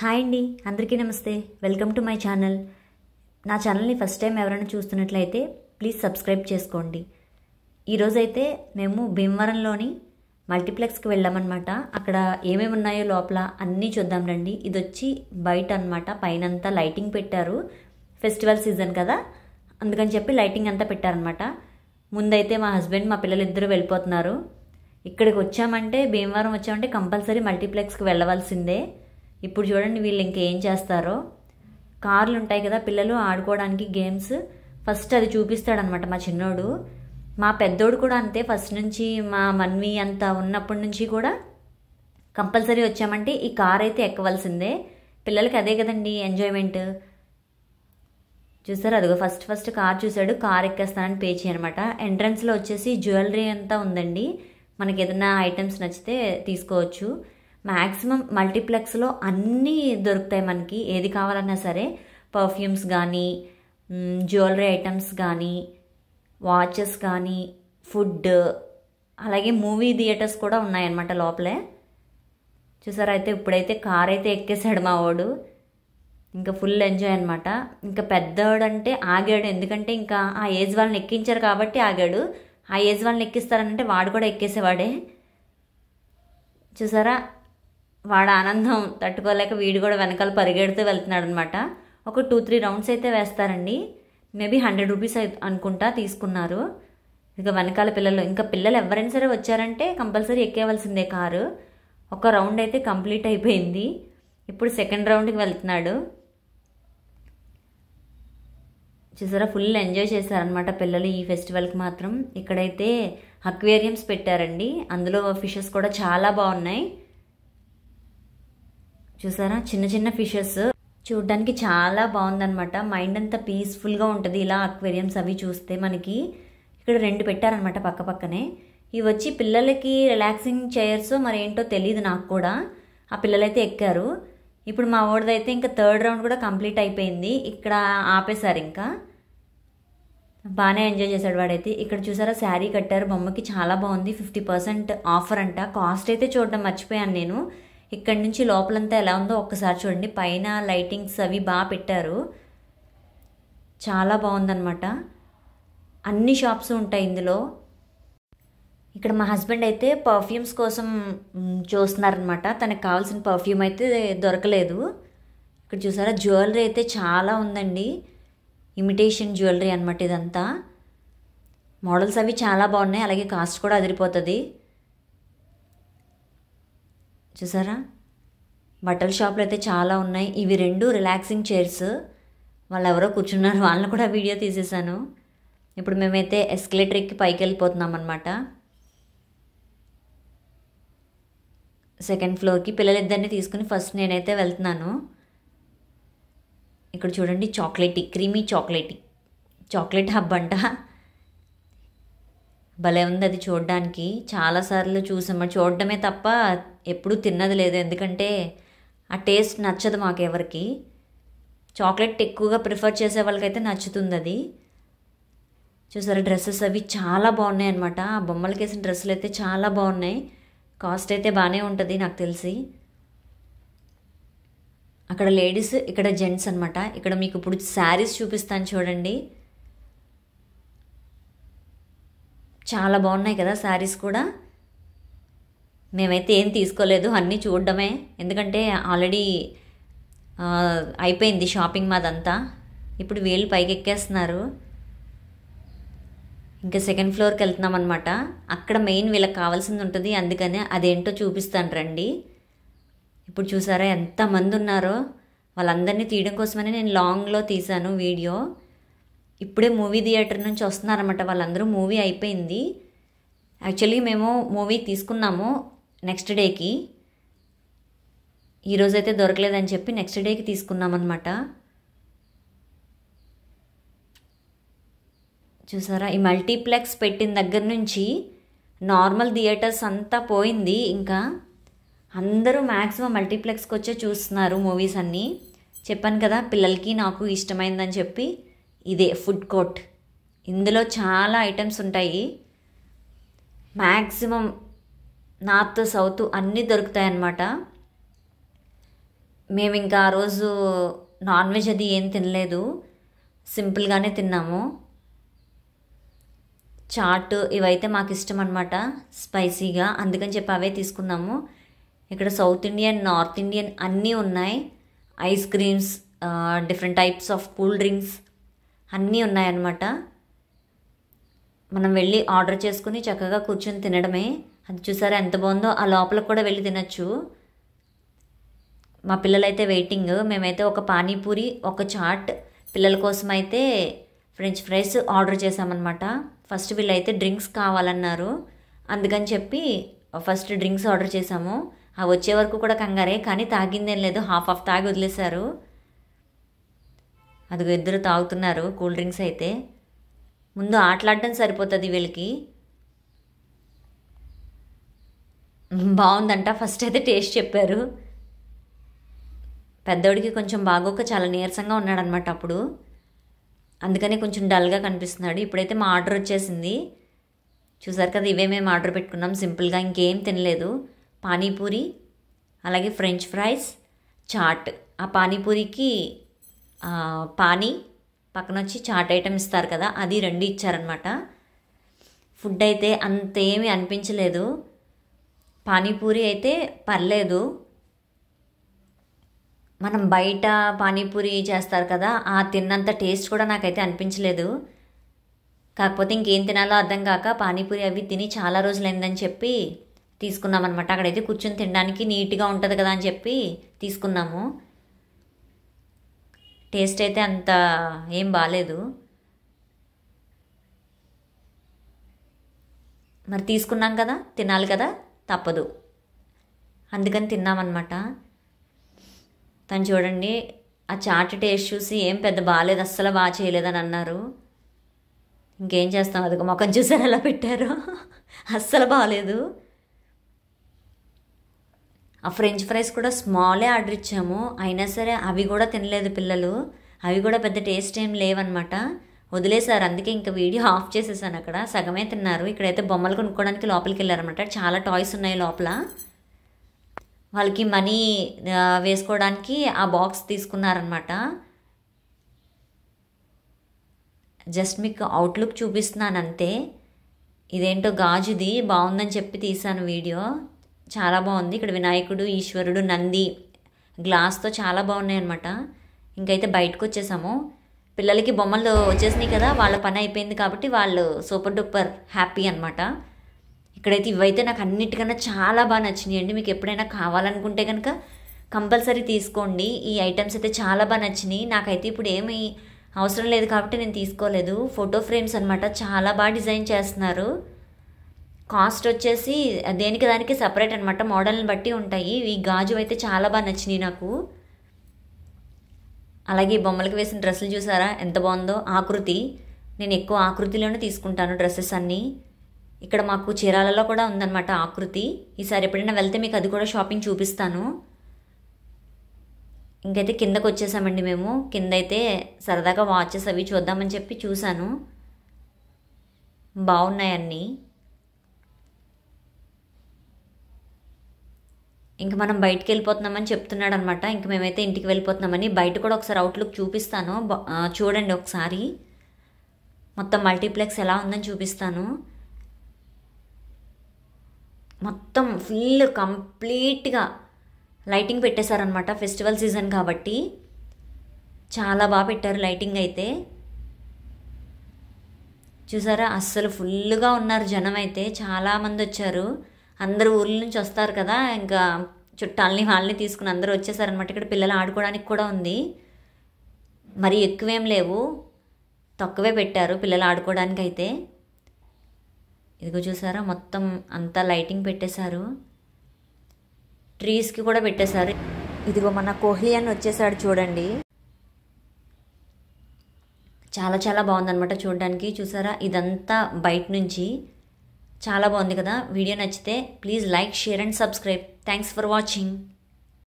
Hi అండి, అందరికీ నమస్తే. Welcome to my channel. నా ఛానల్ని ఫస్ట్ టైం ఎవరైనా చూస్తున్నట్లయితే ప్లీజ్ సబ్స్క్రైబ్ చేసుకోండి. ఈరోజైతే మేము భీమవరంలోని మల్టీప్లెక్స్కి వెళ్ళామన్నమాట. అక్కడ ఏమేమి ఉన్నాయో లోపల అన్నీ చూద్దాం రండి. ఇది వచ్చి బయట అనమాట. పైనంతా లైటింగ్ పెట్టారు. ఫెస్టివల్ సీజన్ కదా, అందుకని చెప్పి లైటింగ్ అంతా పెట్టారనమాట. ముందైతే మా హస్బెండ్ మా పిల్లలిద్దరూ వెళ్ళిపోతున్నారు. ఇక్కడికి వచ్చామంటే, భీమవరం వచ్చామంటే కంపల్సరీ మల్టీప్లెక్స్కి వెళ్ళవలసిందే. ఇప్పుడు చూడండి వీళ్ళు ఇంకేం చేస్తారో. కార్లు ఉంటాయి కదా పిల్లలు ఆడుకోవడానికి, గేమ్స్, ఫస్ట్ అది చూపిస్తాడనమాట మా చిన్నోడు. మా పెద్దోడు కూడా అంతే. ఫస్ట్ నుంచి మా మన్వి అంతా ఉన్నప్పటి నుంచి కూడా కంపల్సరీ వచ్చామంటే ఈ కార్ అయితే ఎక్కవలసిందే. పిల్లలకి అదే కదండి ఎంజాయ్మెంట్. చూసారు, అదిగో ఫస్ట్ కార్ చూశాడు. కార్ ఎక్కేస్తానని పే చేయనమాట. ఎంట్రన్స్లో వచ్చేసి జ్యువెలరీ అంతా ఉందండి. మనకి ఏదైనా ఐటమ్స్ నచ్చితే తీసుకోవచ్చు. మ్యాక్సిమం మల్టీప్లెక్స్లో అన్నీ దొరుకుతాయి మనకి, ఏది కావాలన్నా సరే. పర్ఫ్యూమ్స్ కానీ, జ్యువెలరీ ఐటమ్స్ కానీ, వాచెస్ కానీ, ఫుడ్, అలాగే మూవీ థియేటర్స్ కూడా ఉన్నాయన్నమాట లోపలే. చూసారా, అయితే ఇప్పుడైతే కార్ అయితే ఎక్కేసాడు మా వాడు. ఇంకా ఫుల్ ఎంజాయ్ అనమాట. ఇంకా పెద్దవాడంటే ఆగాడు, ఎందుకంటే ఇంకా ఆ ఏజ్ వాళ్ళని ఎక్కించారు కాబట్టి ఆగాడు. ఆ ఏజ్ వాళ్ళని ఎక్కిస్తారంటే వాడు కూడా ఎక్కేసేవాడే. చూసారా, వాడు ఆనందం తట్టుకోలేక వీడు కూడా వెనకాల పరిగెడుతూ వెళ్తున్నాడు అనమాట. ఒక 2-3 రౌండ్స్ అయితే వేస్తారండి. మేబీ 100 రూపీస్ అనుకుంటా తీసుకున్నారు. ఇక వెనకాల పిల్లలు, ఇంకా పిల్లలు ఎవరైనా సరే వచ్చారంటే కంపల్సరీ ఎక్కేవలసిందే కారు. ఒక రౌండ్ అయితే కంప్లీట్ అయిపోయింది. ఇప్పుడు సెకండ్ రౌండ్కి వెళ్తున్నాడు. చూసారా, ఫుల్ ఎంజాయ్ చేశారనమాట పిల్లలు ఈ ఫెస్టివల్కి మాత్రం. ఇక్కడైతే అక్వేరియంస్ పెట్టారండి. అందులో ఫిషెస్ కూడా చాలా బాగున్నాయి. చూసారా, చిన్న చిన్న ఫిషెస్ చూడడానికి చాలా బాగుందనమాట. మైండ్ అంతా పీస్ఫుల్గా ఉంటుంది ఇలా అక్వేరియంస్ అవి చూస్తే మనకి. ఇక్కడ 2 పెట్టారనమాట పక్క పక్కనే. ఇవి వచ్చి పిల్లలకి రిలాక్సింగ్ చైర్స్ మరి ఏంటో తెలియదు నాకు కూడా. ఆ పిల్లలైతే ఎక్కారు. ఇప్పుడు మా వాడిదైతే ఇంకా 3rd రౌండ్ కూడా కంప్లీట్ అయిపోయింది. ఇక్కడ ఆపేశారు. ఇంకా బాగానే ఎంజాయ్ చేశాడు వాడైతే. ఇక్కడ చూసారా, శారీ కట్టారు బొమ్మకి, చాలా బాగుంది. 50% ఆఫర్ అంట. కాస్ట్ అయితే చూడడం మర్చిపోయాను నేను. ఇక్కడ నుంచి లోపలంతా ఎలా ఉందో ఒక్కసారి చూడండి. పైన లైటింగ్స్ అవి బాగా పెట్టారు, చాలా బాగుందన్నమాట. అన్ని షాప్స్ ఉంటాయి ఇందులో. ఇక్కడ మా హస్బెండ్ అయితే పర్ఫ్యూమ్స్ కోసం చూస్తున్నారనమాట. తనకు కావాల్సిన పర్ఫ్యూమ్ అయితే దొరకలేదు. ఇక్కడ చూసారా, జ్యువెలరీ అయితే చాలా ఉందండి. ఇమిటేషన్ జ్యువెలరీ అనమాట ఇదంతా. మోడల్స్ అవి చాలా బాగున్నాయి, అలాగే కాస్ట్ కూడా అదిరిపోతుంది. చూసారా, బట్టల షాప్లో అయితే చాలా ఉన్నాయి. ఇవి 2 రిలాక్సింగ్ చైర్స్. వాళ్ళు ఎవరో కూర్చున్నారు, వాళ్ళని కూడా వీడియో తీసేసాను. ఇప్పుడు మేమైతే ఎస్కలేటర్ ఎక్కి పైకి వెళ్ళిపోతున్నాం అనమాట. సెకండ్ ఫ్లోర్కి పిల్లలిద్దరిని తీసుకుని ఫస్ట్ నేనైతే వెళ్తున్నాను. ఇక్కడ చూడండి, క్రీమీ చాక్లెట్ హబ్ అంట. భలే ఉంది అది చూడడానికి. చాలాసార్లు చూసాము, చూడడమే తప్ప ఎప్పుడూ తిన్నది లేదు. ఎందుకంటే ఆ టేస్ట్ నచ్చదు మాకు ఎవరికి. చాక్లెట్ ఎక్కువగా ప్రిఫర్ చేసే వాళ్ళకైతే నచ్చుతుంది అది. చూసారా, డ్రెస్సెస్ అవి చాలా బాగున్నాయి అనమాట. ఆ బొమ్మలకి వేసిన డ్రెస్సులు అయితే చాలా బాగున్నాయి. కాస్ట్ అయితే బాగానే ఉంటుంది నాకు తెలిసి. అక్కడ లేడీస్, ఇక్కడ జెంట్స్ అనమాట. ఇక్కడ మీకు ఇప్పుడు శారీస్ చూపిస్తాను చూడండి. చాలా బాగున్నాయి కదా శారీస్ కూడా. మేమైతే ఏం తీసుకోలేదు, అన్నీ చూడడమే. ఎందుకంటే ఆల్రెడీ అయిపోయింది షాపింగ్ మాదంతా. ఇప్పుడు వీళ్ళు పైకి ఎక్కేస్తున్నారు. ఇంకా సెకండ్ ఫ్లోర్కి వెళ్తున్నాం అనమాట. అక్కడ మెయిన్ వీళ్ళకి కావాల్సింది ఉంటుంది, అందుకని అదేంటో చూపిస్తాను రండి. ఇప్పుడు చూసారా ఎంతమంది ఉన్నారో. వాళ్ళందరినీ తీయడం కోసమని నేను లాంగ్లో తీశాను వీడియో. ఇప్పుడే మూవీ థియేటర్ నుంచి వస్తున్నారన్నమాట వాళ్ళందరూ. మూవీ అయిపోయింది. యాక్చువల్లీ మేము మూవీ తీసుకున్నాము నెక్స్ట్ డేకి. ఈరోజైతే దొరకలేదని చెప్పి నెక్స్ట్ డేకి తీసుకున్నామన్నమాట. చూసారా, ఈ మల్టీప్లెక్స్ పెట్టిన దగ్గర నుంచి నార్మల్ థియేటర్స్ అంతా పోయింది. ఇంకా అందరూ మ్యాక్సిమం మల్టీప్లెక్స్కి వచ్చే చూస్తున్నారు మూవీస్ అన్నీ. చెప్పాను కదా పిల్లలకి నాకు ఇష్టమైందని చెప్పి. ఇదే ఫుడ్ కోర్ట్. ఇందులో చాలా ఐటమ్స్ ఉంటాయి. మ్యాక్సిమం నార్త్ సౌత్ అన్నీ దొరుకుతాయి అన్నమాట. మేము ఇంకా ఆ రోజు నాన్ వెజ్ అది ఏం తినలేదు, సింపుల్గానే తిన్నాము. చాట్ ఇవైతే మాకు ఇష్టం అనమాట, స్పైసీగా, అందుకని చెప్పి అవే తీసుకున్నాము. ఇక్కడ సౌత్ ఇండియన్, నార్త్ ఇండియన్ అన్నీ ఉన్నాయి. Ice creams, different types of cool drinks అన్నీ ఉన్నాయన్నమాట. మనం వెళ్ళి ఆర్డర్ చేసుకుని చక్కగా కూర్చొని తినడమే. అది చూసారా ఎంత బాగుందో, ఆ లోపలికి కూడా వెళ్ళి తినచ్చు. మా పిల్లలైతే వెయిటింగ్. మేమైతే ఒక పానీపూరి, ఒక చాట్, పిల్లల కోసం అయితే ఫ్రెంచ్ ఫ్రైస్ ఆర్డర్ చేసామన్నమాట. ఫస్ట్ వీళ్ళైతే డ్రింక్స్ కావాలన్నారు, అందుకని చెప్పి ఫస్ట్ డ్రింక్స్ ఆర్డర్ చేసాము. అవి వచ్చే వరకు కూడా కంగారే, కానీ తాగిందేం లేదు, హాఫ్ తాగి వదిలేశారు. అదిగో ఇద్దరు తాగుతున్నారు కూల్ డ్రింక్స్. అయితే ముందు ఆటలాడడం సరిపోతుంది వీళ్ళకి. బాగుందంట, ఫస్ట్ అయితే టేస్ట్ చెప్పారు. పెద్దోడికి కొంచెం బాగోక చాలా నీరసంగా ఉన్నాడనమాట అప్పుడు, అందుకని కొంచెం డల్గా కనిపిస్తున్నాడు. ఇప్పుడైతే మా ఆర్డర్ వచ్చేసింది, చూసారు కదా. ఇవే మేము ఆర్డర్ పెట్టుకున్నాం సింపుల్గా, ఇంకేం తినలేదు. పానీపూరి, అలాగే ఫ్రెంచ్ ఫ్రైస్, చాట్. ఆ పానీపూరికి పానీ పక్కన వచ్చి చాట్ ఐటమ్ ఇస్తారు కదా, అది 2 ఇచ్చారనమాట. ఫుడ్ అయితే అంతేమీ అనిపించలేదు. పానీపూరి అయితే పర్లేదు, మనం బయట పానీపూరి చేస్తారు కదా, ఆ తిన్నంత టేస్ట్ కూడా నాకైతే అనిపించలేదు. కాకపోతే ఇంకేం తినాలో అర్థం కాక పానీపూరి అవి తిని చాలా రోజులైందని చెప్పి తీసుకున్నాం అనమాట. అక్కడైతే కూర్చొని తినడానికి నీట్గా ఉంటుంది కదా అని చెప్పి తీసుకున్నాము. టేస్ట్ అయితే అంత ఏం బాగాలేదు, మరి తీసుకున్నాం కదా, తినాలి కదా, తప్పదు, అందుకని తిన్నామన్నమాట. తను చూడండి, ఆ చాట్ టేస్ట్ చూసి ఏం పెద్ద బాగాలేదు, అస్సలు బాగా చేయలేదని అన్నారు. ఇంకేం చేస్తాం, అదిగో మొఖం చూసారు ఎలా పెట్టారు, అస్సలు బాగాలేదు. ఆ ఫ్రెంచ్ ఫ్రైస్ కూడా స్మాలే ఆర్డర్ ఇచ్చాము, అయినా సరే అవి కూడా తినలేదు పిల్లలు. అవి కూడా పెద్ద టేస్ట్ ఏం లేవన్నమాట, వదిలేశారు. అందుకే ఇంకా వీడియో ఆఫ్ చేసేసాను. అక్కడ సగమే తిన్నారు. ఇక్కడైతే బొమ్మలు కొనుక్కోవడానికి లోపలికి వెళ్ళారనమాట. చాలా టాయ్స్ ఉన్నాయి లోపల. వాళ్ళకి మనీ వేసుకోవడానికి ఆ బాక్స్ తీసుకున్నారనమాట. జస్ట్ మీకు అవుట్లుక్ చూపిస్తున్నాను అంతే. ఇదేంటో గాజుది, బాగుందని చెప్పి తీసాను వీడియో, చాలా బాగుంది. ఇక్కడ వినాయకుడు, ఈశ్వరుడు, నంది గ్లాస్తో చాలా బాగున్నాయి అనమాట. ఇంకైతే బయటకు వచ్చేసాము. పిల్లలకి బొమ్మలు వచ్చేసినాయి కదా, వాళ్ళ పని అయిపోయింది కాబట్టి వాళ్ళు సూపర్ డూపర్ హ్యాపీ అనమాట. ఇక్కడైతే ఇవైతే నాకు అన్నిటికన్నా చాలా బాగా నచ్చినాయి అండి. మీకు ఎప్పుడైనా కావాలనుకుంటే కనుక కంపల్సరీ తీసుకోండి. ఈ ఐటమ్స్ అయితే చాలా బాగా నచ్చినాయి. నాకైతే ఇప్పుడు ఏమీ అవసరం లేదు కాబట్టి నేను తీసుకోలేదు. ఫోటో ఫ్రేమ్స్ అనమాట, చాలా బాగా డిజైన్ చేస్తున్నారు. కాస్ట్ వచ్చేసి దేనికి దానికి సపరేట్ అనమాట, మోడల్ని బట్టి ఉంటాయి. ఈ గాజు అయితే చాలా బాగా నచ్చినాయి నాకు. అలాగే ఈ బొమ్మలకు వేసిన డ్రెస్సులు చూసారా ఎంత బాగుందో, ఆకృతి. నేను ఎక్కువ ఆకృతిలోనే తీసుకుంటాను డ్రెస్సెస్ అన్నీ. ఇక్కడ మాకు చీరాలలో కూడా ఉందన్నమాట ఆకృతి. ఈసారి ఎప్పుడైనా వెళ్తే మీకు అది కూడా షాపింగ్ చూపిస్తాను. ఇంకైతే కిందకు వచ్చేసామండి మేము. కింద అయితే సరదాగా వాచెస్ అవి చూద్దామని చెప్పి చూశాను, బాగున్నాయి అన్నీ. ఇంక మనం బయటికి వెళ్ళిపోతున్నామని చెప్తున్నాడు అనమాట. ఇంక మేమైతే ఇంటికి వెళ్ళిపోతున్నామని. బయట కూడా ఒకసారి అవుట్లుక్ చూపిస్తాను, చూడండి ఒకసారి. మొత్తం మల్టీప్లెక్స్ ఎలా ఉందని చూపిస్తాను. మొత్తం ఫుల్ కంప్లీట్గా లైటింగ్ పెట్టేశారనమాట, ఫెస్టివల్ సీజన్ కాబట్టి చాలా బాగా పెట్టారు లైటింగ్ అయితే. చూసారా అస్సలు ఫుల్గా ఉన్నారు జనం అయితే, చాలామంది వచ్చారు. అందరూ ఊర్ల నుంచి వస్తారు కదా, ఇంకా చుట్టాలని వాళ్ళని తీసుకుని అందరూ వచ్చేసారనమాట. ఇక్కడ పిల్లలు ఆడుకోవడానికి కూడా ఉంది, మరి ఎక్కువేం లేవు, తక్కువే పెట్టారు పిల్లలు ఆడుకోవడానికి అయితే. ఇదిగో చూసారా మొత్తం అంతా లైటింగ్ పెట్టేశారు, ట్రీస్కి కూడా పెట్టేశారు. ఇదిగో మన కోహ్లీ అని వచ్చేసాడు చూడండి, చాలా చాలా బాగుందన్నమాట చూడడానికి. చూసారా ఇదంతా బయట నుంచి, చాలా బాగుంది కదా. వీడియో నచ్చితే please like, share and subscribe. Thanks for watching.